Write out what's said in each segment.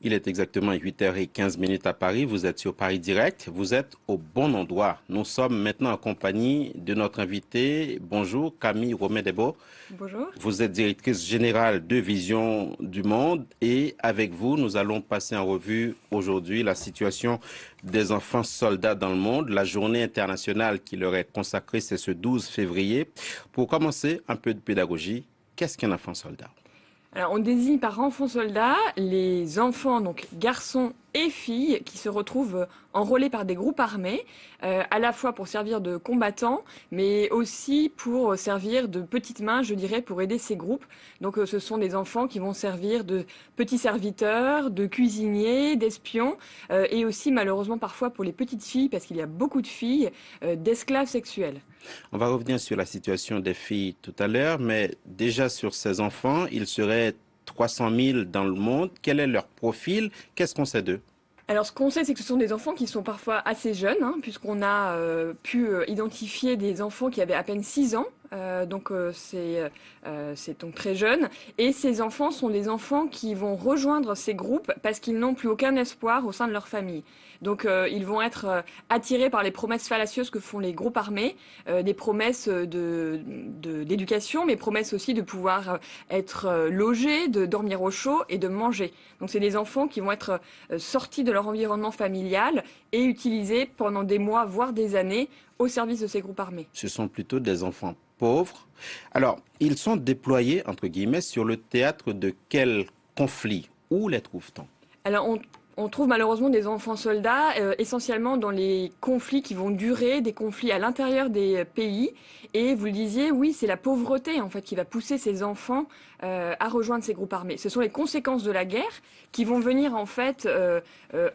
Il est exactement 8h15 à Paris. Vous êtes sur Paris Direct. Vous êtes au bon endroit. Nous sommes maintenant en compagnie de notre invité. Bonjour, Camille Romedebo. Bonjour. Vous êtes directrice générale de Vision du Monde et avec vous, nous allons passer en revue aujourd'hui la situation des enfants soldats dans le monde. La journée internationale qui leur est consacrée, c'est ce 12 février. Pour commencer, un peu de pédagogie. Qu'est-ce qu'un enfant soldat? Alors, on désigne par enfants soldats les enfants, donc garçons et filles, qui se retrouvent enrôlés par des groupes armés, à la fois pour servir de combattants, mais aussi pour servir de petites mains, je dirais, pour aider ces groupes. Donc, ce sont des enfants qui vont servir de petits serviteurs, de cuisiniers, d'espions, et aussi, malheureusement, parfois pour les petites filles, parce qu'il y a beaucoup de filles, d'esclaves sexuels. On va revenir sur la situation des filles tout à l'heure, mais déjà sur ces enfants, il serait 300 000 dans le monde. Quel est leur profil? Qu'est-ce qu'on sait d'eux? Alors, ce qu'on sait, c'est que ce sont des enfants qui sont parfois assez jeunes, hein, puisqu'on a pu identifier des enfants qui avaient à peine 6 ans. C'est donc très jeune. Et ces enfants sont des enfants qui vont rejoindre ces groupes parce qu'ils n'ont plus aucun espoir au sein de leur famille. Donc, ils vont être attirés par les promesses fallacieuses que font les groupes armés, des promesses d'éducation, mais promesses aussi de pouvoir être logés, de dormir au chaud et de manger. Donc, c'est des enfants qui vont être sortis de leur environnement familial et utilisés pendant des mois, voire des années, au service de ces groupes armés. Ce sont plutôt des enfants pauvres. Alors, ils sont déployés, entre guillemets, sur le théâtre de quel conflit? Où les trouve-t-on? Alors, on trouve malheureusement des enfants soldats essentiellement dans les conflits qui vont durer, des conflits à l'intérieur des pays. Et vous le disiez, oui, c'est la pauvreté en fait qui va pousser ces enfants à rejoindre ces groupes armés. Ce sont les conséquences de la guerre qui vont venir en fait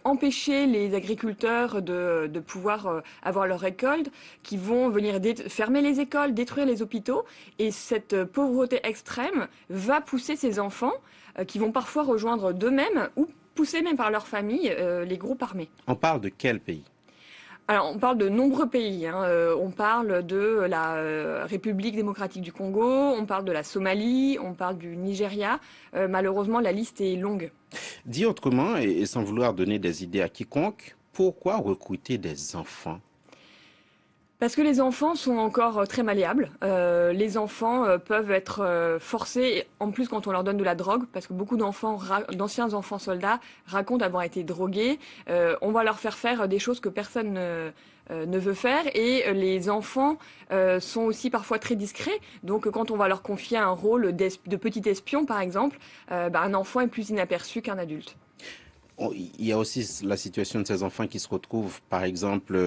empêcher les agriculteurs de pouvoir avoir leur récolte, qui vont venir fermer les écoles, détruire les hôpitaux. Et cette pauvreté extrême va pousser ces enfants qui vont parfois rejoindre d'eux-mêmes ou poussés même par leur famille, les groupes armés. On parle de quel pays? Alors, on parle de nombreux pays, hein. On parle de la République démocratique du Congo, on parle de la Somalie, on parle du Nigeria. Malheureusement, la liste est longue. Dit autrement, et sans vouloir donner des idées à quiconque, pourquoi recruter des enfants? Parce que les enfants sont encore très malléables. Les enfants peuvent être forcés, en plus quand on leur donne de la drogue, parce que beaucoup d'anciens enfants soldats racontent avoir été drogués. On va leur faire faire des choses que personne ne veut faire. Et les enfants sont aussi parfois très discrets. Donc quand on va leur confier un rôle de petit espion, par exemple, un enfant est plus inaperçu qu'un adulte. Il y a aussi la situation de ces enfants qui se retrouvent, par exemple,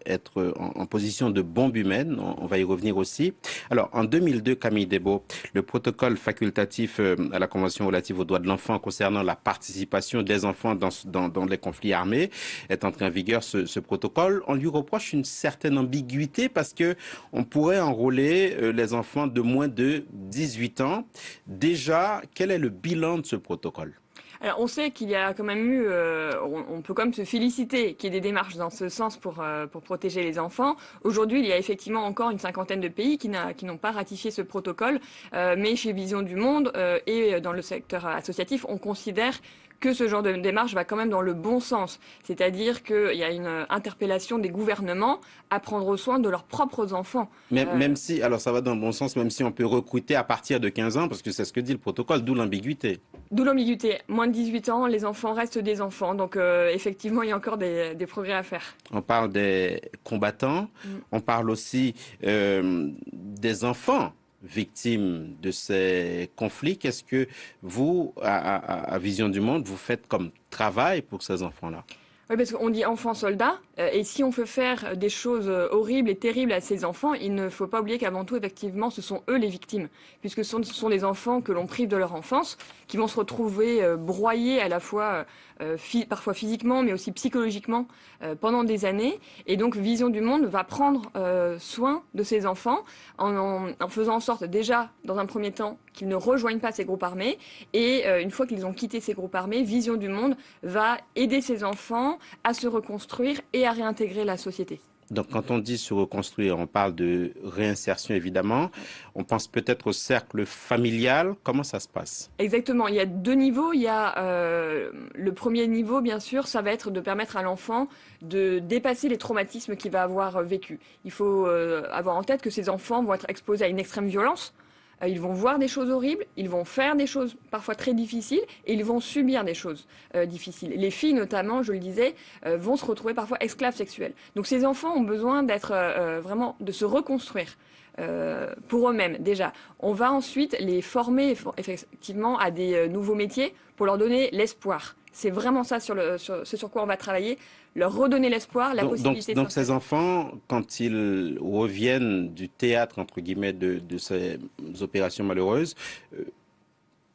être en position de bombe humaine. On va y revenir aussi. Alors, en 2002, Camille Debo, le protocole facultatif à la Convention relative aux droits de l'enfant concernant la participation des enfants dans les conflits armés est entré en vigueur. Ce protocole, on lui reproche une certaine ambiguïté parce que on pourrait enrôler les enfants de moins de 18 ans. Déjà, quel est le bilan de ce protocole? Alors, on sait qu'il y a quand même eu, on peut quand même se féliciter qu'il y ait des démarches dans ce sens pour protéger les enfants. Aujourd'hui, il y a effectivement encore une cinquantaine de pays qui n'ont pas ratifié ce protocole, mais chez Vision du Monde et dans le secteur associatif, on considère que ce genre de démarche va quand même dans le bon sens. C'est-à-dire qu'il y a une interpellation des gouvernements à prendre soin de leurs propres enfants. Même si, alors ça va dans le bon sens, même si on peut recruter à partir de 15 ans, parce que c'est ce que dit le protocole, d'où l'ambiguïté. D'où l'ambiguïté. Moins de 18 ans, les enfants restent des enfants. Donc effectivement, il y a encore des progrès à faire. On parle des combattants, Mm. on parle aussi des enfants victimes de ces conflits. Qu'est-ce que vous, à Vision du Monde, vous faites comme travail pour ces enfants-là? Oui, parce qu'on dit enfants soldats, et si on veut faire des choses horribles et terribles à ces enfants, il ne faut pas oublier qu'avant tout, effectivement, ce sont eux les victimes, puisque ce sont des enfants que l'on prive de leur enfance, qui vont se retrouver broyés à la fois, parfois physiquement, mais aussi psychologiquement, pendant des années. Et donc, Vision du Monde va prendre soin de ces enfants en faisant en sorte, déjà, dans un premier temps, qu'ils ne rejoignent pas ces groupes armés, et une fois qu'ils ont quitté ces groupes armés, Vision du Monde va aider ces enfants à se reconstruire et à réintégrer la société. Donc, quand on dit se reconstruire, on parle de réinsertion, évidemment. On pense peut-être au cercle familial. Comment ça se passe? Exactement, il y a 2 niveaux. Il y a le premier niveau, bien sûr, ça va être de permettre à l'enfant de dépasser les traumatismes qu'il va avoir vécu. Il faut avoir en tête que ces enfants vont être exposés à une extrême violence. Ils vont voir des choses horribles, ils vont faire des choses parfois très difficiles et ils vont subir des choses difficiles. Les filles, notamment, je le disais, vont se retrouver parfois esclaves sexuels. Donc ces enfants ont besoin d'être vraiment, de se reconstruire. Pour eux-mêmes déjà. On va ensuite les former effectivement à des nouveaux métiers pour leur donner l'espoir. C'est vraiment ça ce sur quoi on va travailler, leur redonner l'espoir, la possibilité de Donc ces s'installer. enfants, quand ils reviennent du théâtre, entre guillemets, de ces opérations malheureuses,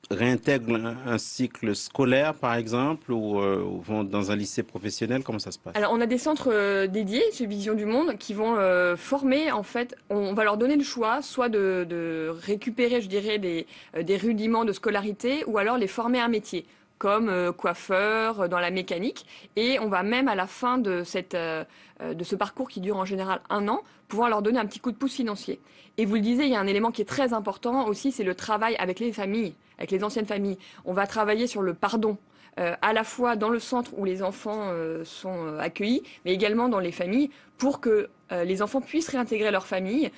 réintègrent un cycle scolaire, par exemple, ou vont dans un lycée professionnel, comment ça se passe? Alors, on a des centres dédiés chez Vision du Monde qui vont former, en fait, on va leur donner le choix, soit de récupérer, je dirais, des rudiments de scolarité, ou alors les former à un métier, comme coiffeur, dans la mécanique. Et on va même, à la fin de ce parcours qui dure en général 1 an, pouvoir leur donner un petit coup de pouce financier. Et vous le disiez, il y a un élément qui est très important aussi, c'est le travail avec les familles, avec les anciennes familles. On va travailler sur le pardon à la fois dans le centre où les enfants sont accueillis, mais également dans les familles, pour que les enfants puissent réintégrer leur famille,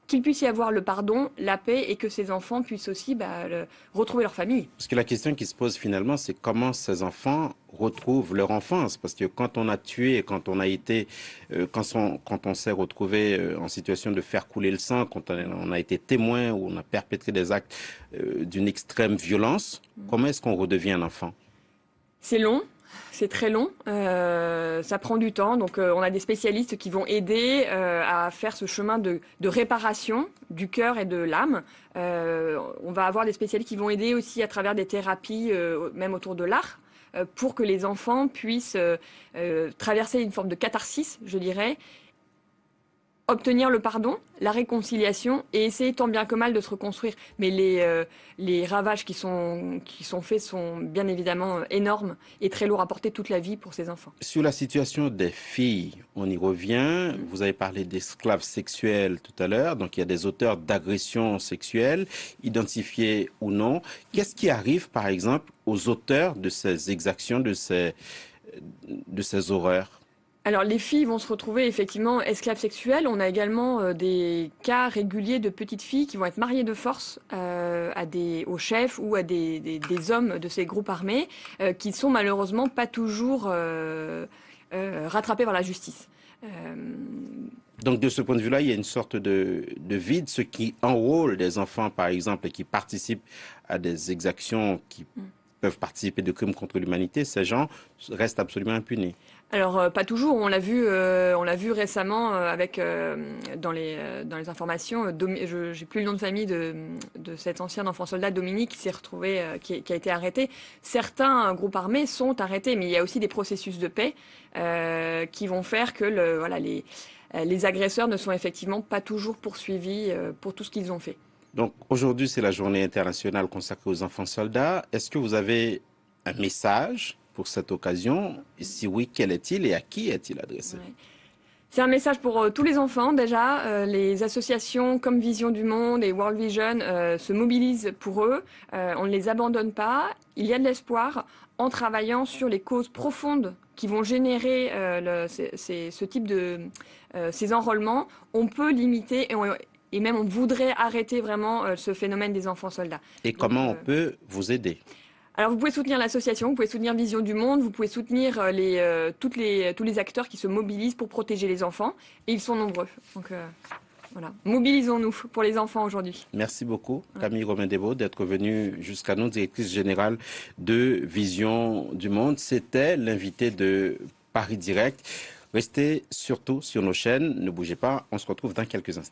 qu'il puisse y avoir le pardon, la paix, et que ces enfants puissent aussi retrouver leur famille. Parce que la question qui se pose finalement, c'est comment ces enfants retrouvent leur enfance. Parce que quand on a tué, quand on a été, quand on s'est retrouvé en situation de faire couler le sang, quand on a été témoin ou on a perpétré des actes d'une extrême violence, comment est-ce qu'on redevient un enfant? C'est long, c'est très long, ça prend du temps. Donc on a des spécialistes qui vont aider à faire ce chemin de réparation du cœur et de l'âme. On va avoir des spécialistes qui vont aider aussi à travers des thérapies, même autour de l'art, pour que les enfants puissent traverser une forme de catharsis, je dirais, obtenir le pardon, la réconciliation et essayer tant bien que mal de se reconstruire. Mais les ravages qui sont faits sont bien évidemment énormes et très lourds à porter toute la vie pour ces enfants. Sur la situation des filles, on y revient. Vous avez parlé d'esclaves sexuels tout à l'heure. Donc, il y a des auteurs d'agressions sexuelles, identifiés ou non. Qu'est-ce qui arrive, par exemple, aux auteurs de ces exactions, de ces horreurs? Alors les filles vont se retrouver effectivement esclaves sexuelles. On a également des cas réguliers de petites filles qui vont être mariées de force aux chefs ou à des hommes de ces groupes armés qui sont malheureusement pas toujours rattrapés par la justice. Euh, Donc, de ce point de vue-là, il y a une sorte de vide. Ceux qui enrôlent des enfants, par exemple, et qui participent à des exactions qui peuvent participer de crimes contre l'humanité, ces gens restent absolument impunis. Alors pas toujours, on l'a vu récemment dans les informations. J'ai plus le nom de famille de cet ancien enfant soldat Dominique qui s'est retrouvé, qui a été arrêté. Certains groupes armés sont arrêtés, mais il y a aussi des processus de paix qui vont faire que les agresseurs ne sont effectivement pas toujours poursuivis pour tout ce qu'ils ont fait. Donc aujourd'hui, c'est la journée internationale consacrée aux enfants soldats. Est-ce que vous avez un message pour cette occasion? Et si oui, quel est-il et à qui est-il adressé? Ouais. C'est un message pour tous les enfants déjà. Les associations comme Vision du Monde et World Vision se mobilisent pour eux. On ne les abandonne pas. Il y a de l'espoir en travaillant sur les causes profondes qui vont générer ce type ces enrôlements. On peut limiter et même on voudrait arrêter vraiment ce phénomène des enfants soldats. Et Donc, comment on peut vous aider? alors vous pouvez soutenir l'association, vous pouvez soutenir Vision du Monde, vous pouvez soutenir tous les acteurs qui se mobilisent pour protéger les enfants. Et ils sont nombreux. Donc voilà, mobilisons-nous pour les enfants aujourd'hui. Merci beaucoup, Camille Romain-Desvaux, d'être venue jusqu'à nous, directrice générale de Vision du Monde. C'était l'invité de Paris Direct. Restez surtout sur nos chaînes, ne bougez pas, on se retrouve dans quelques instants.